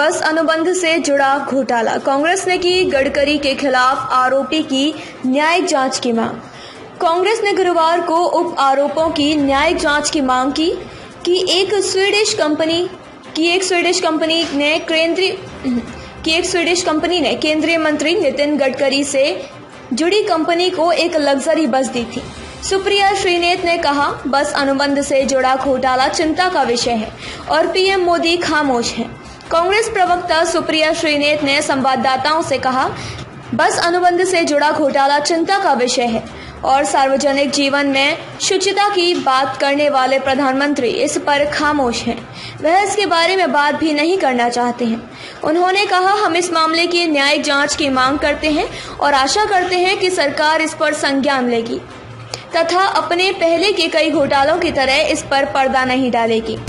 बस अनुबंध से जुड़ा घोटाला, कांग्रेस ने की गडकरी के खिलाफ आरोपी की न्यायिक जांच की मांग। कांग्रेस ने गुरुवार को उप आरोपों की न्यायिक जांच की मांग की कि एक स्वीडिश कंपनी ने केंद्रीय मंत्री नितिन गडकरी से जुड़ी कंपनी को एक लग्जरी बस दी थी। सुप्रिया श्रीनेत ने कहा, बस अनुबंध से जुड़ा घोटाला चिंता का विषय है और पीएम मोदी खामोश हैं। कांग्रेस प्रवक्ता सुप्रिया श्रीनेत ने संवाददाताओं से कहा, बस अनुबंध से जुड़ा घोटाला चिंता का विषय है और सार्वजनिक जीवन में शुचिता की बात करने वाले प्रधानमंत्री इस पर खामोश हैं। वह इसके बारे में बात भी नहीं करना चाहते हैं। उन्होंने कहा, हम इस मामले की न्यायिक जांच की मांग करते हैं और आशा करते हैं कि सरकार इस पर संज्ञान लेगी तथा अपने पहले के कई घोटालों की तरह इस पर पर्दा नहीं डालेगी।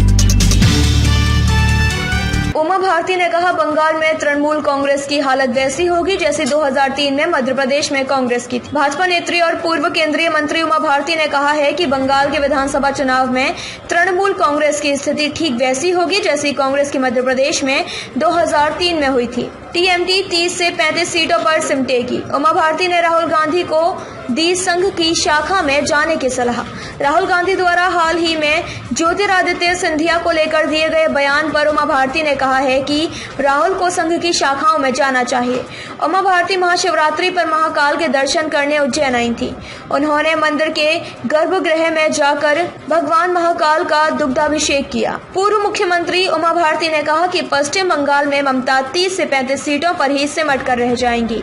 उमा भारती ने कहा, बंगाल में तृणमूल कांग्रेस की हालत वैसी होगी जैसी 2003 में मध्य प्रदेश में कांग्रेस की थी। भाजपा नेत्री और पूर्व केंद्रीय मंत्री उमा भारती ने कहा है कि बंगाल के विधानसभा चुनाव में तृणमूल कांग्रेस की स्थिति ठीक वैसी होगी जैसी कांग्रेस की मध्य प्रदेश में 2003 में हुई थी। टीएमटी 30 से 35 सीटों पर सिमटेगी। उमा भारती ने राहुल गांधी को दी संघ की शाखा में जाने की सलाह। राहुल गांधी द्वारा हाल ही में ज्योतिरादित्य सिंधिया को लेकर दिए गए बयान पर उमा भारती ने कहा है कि राहुल को संघ की शाखाओं में जाना चाहिए। उमा भारती महाशिवरात्रि पर महाकाल के दर्शन करने उज्जैन आई थी। उन्होंने मंदिर के गर्भगृह में जाकर भगवान महाकाल का दुग्धाभिषेक किया। पूर्व मुख्यमंत्री उमा भारती ने कहा कि पश्चिम बंगाल में ममता 30 से 35 सीटों पर ही सिमट कर रह जाएंगी।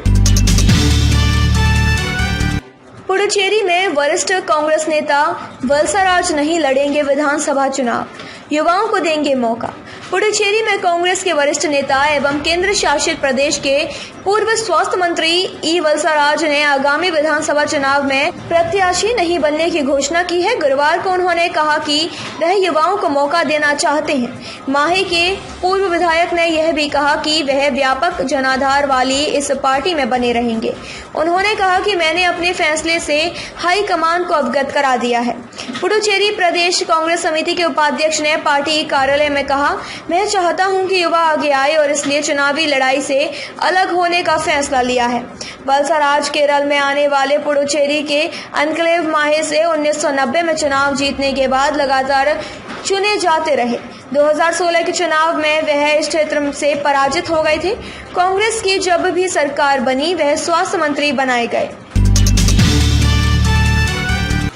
पुडुचेरी में वरिष्ठ कांग्रेस नेता वत्सराज नहीं लड़ेंगे विधानसभा चुनाव, युवाओं को देंगे मौका। पुडुचेरी में कांग्रेस के वरिष्ठ नेता एवं केंद्र शासित प्रदेश के पूर्व स्वास्थ्य मंत्री ई वत्सराज ने आगामी विधानसभा चुनाव में प्रत्याशी नहीं बनने की घोषणा की है। गुरुवार को उन्होंने कहा कि वह युवाओं को मौका देना चाहते हैं। माहे के पूर्व विधायक ने यह भी कहा कि वह व्यापक जनाधार वाली इस पार्टी में बने रहेंगे। उन्होंने कहा कि मैंने अपने फैसले से हाईकमान को अवगत करा दिया है। पुडुचेरी प्रदेश कांग्रेस समिति के उपाध्यक्ष ने पार्टी कार्यालय में कहा, मैं चाहता हूं कि युवा आगे आए और इसलिए चुनावी लड़ाई से अलग होने का फैसला लिया है। वत्सराज केरल में आने वाले पुडुचेरी के एन्क्लेव माहे से 1990 में चुनाव जीतने के बाद लगातार चुने जाते रहे। 2016 के चुनाव में वह इस क्षेत्र से पराजित हो गए थे। कांग्रेस की जब भी सरकार बनी वह स्वास्थ्य मंत्री बनाए गए।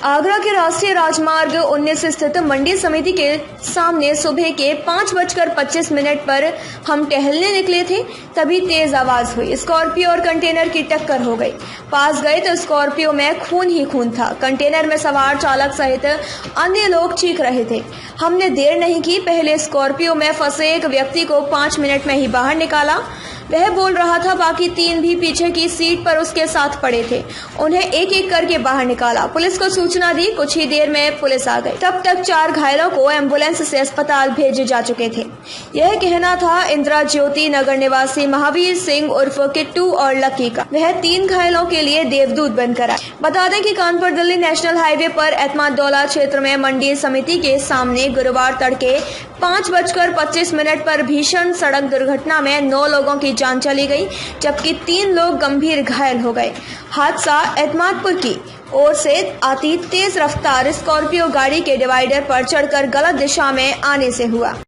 आगरा के राष्ट्रीय राजमार्ग 19 स्थित मंडी समिति के सामने सुबह के 5:25 पर हम टहलने निकले थे, तभी तेज आवाज हुई। स्कॉर्पियो और कंटेनर की टक्कर हो गई। पास गए तो स्कॉर्पियो में खून ही खून था। कंटेनर में सवार चालक सहित अन्य लोग चीख रहे थे। हमने देर नहीं की, पहले स्कॉर्पियो में फंसे एक व्यक्ति को 5 मिनट में ही बाहर निकाला। वह बोल रहा था, बाकी 3 भी पीछे की सीट पर उसके साथ पड़े थे। उन्हें एक एक करके बाहर निकाला। पुलिस को सूचना दी। कुछ ही देर में पुलिस आ गई। तब तक 4 घायलों को एम्बुलेंस से अस्पताल भेजे जा चुके थे। यह कहना था इंदिरा ज्योति नगर निवासी महावीर सिंह उर्फ किट्टू और लकी का। वह 3 घायलों के लिए देवदूत बनकर आए। बता दें कि कानपुर दिल्ली नेशनल हाईवे पर एतमादौला क्षेत्र में मंडी समिति के सामने गुरुवार तड़के 5:25 पर भीषण सड़क दुर्घटना में 9 लोगों की जान चली गई, जबकि 3 लोग गंभीर घायल हो गए। हादसा एतमादपुर की ओर से आती तेज रफ्तार स्कॉर्पियो गाड़ी के डिवाइडर पर चढ़कर गलत दिशा में आने से हुआ।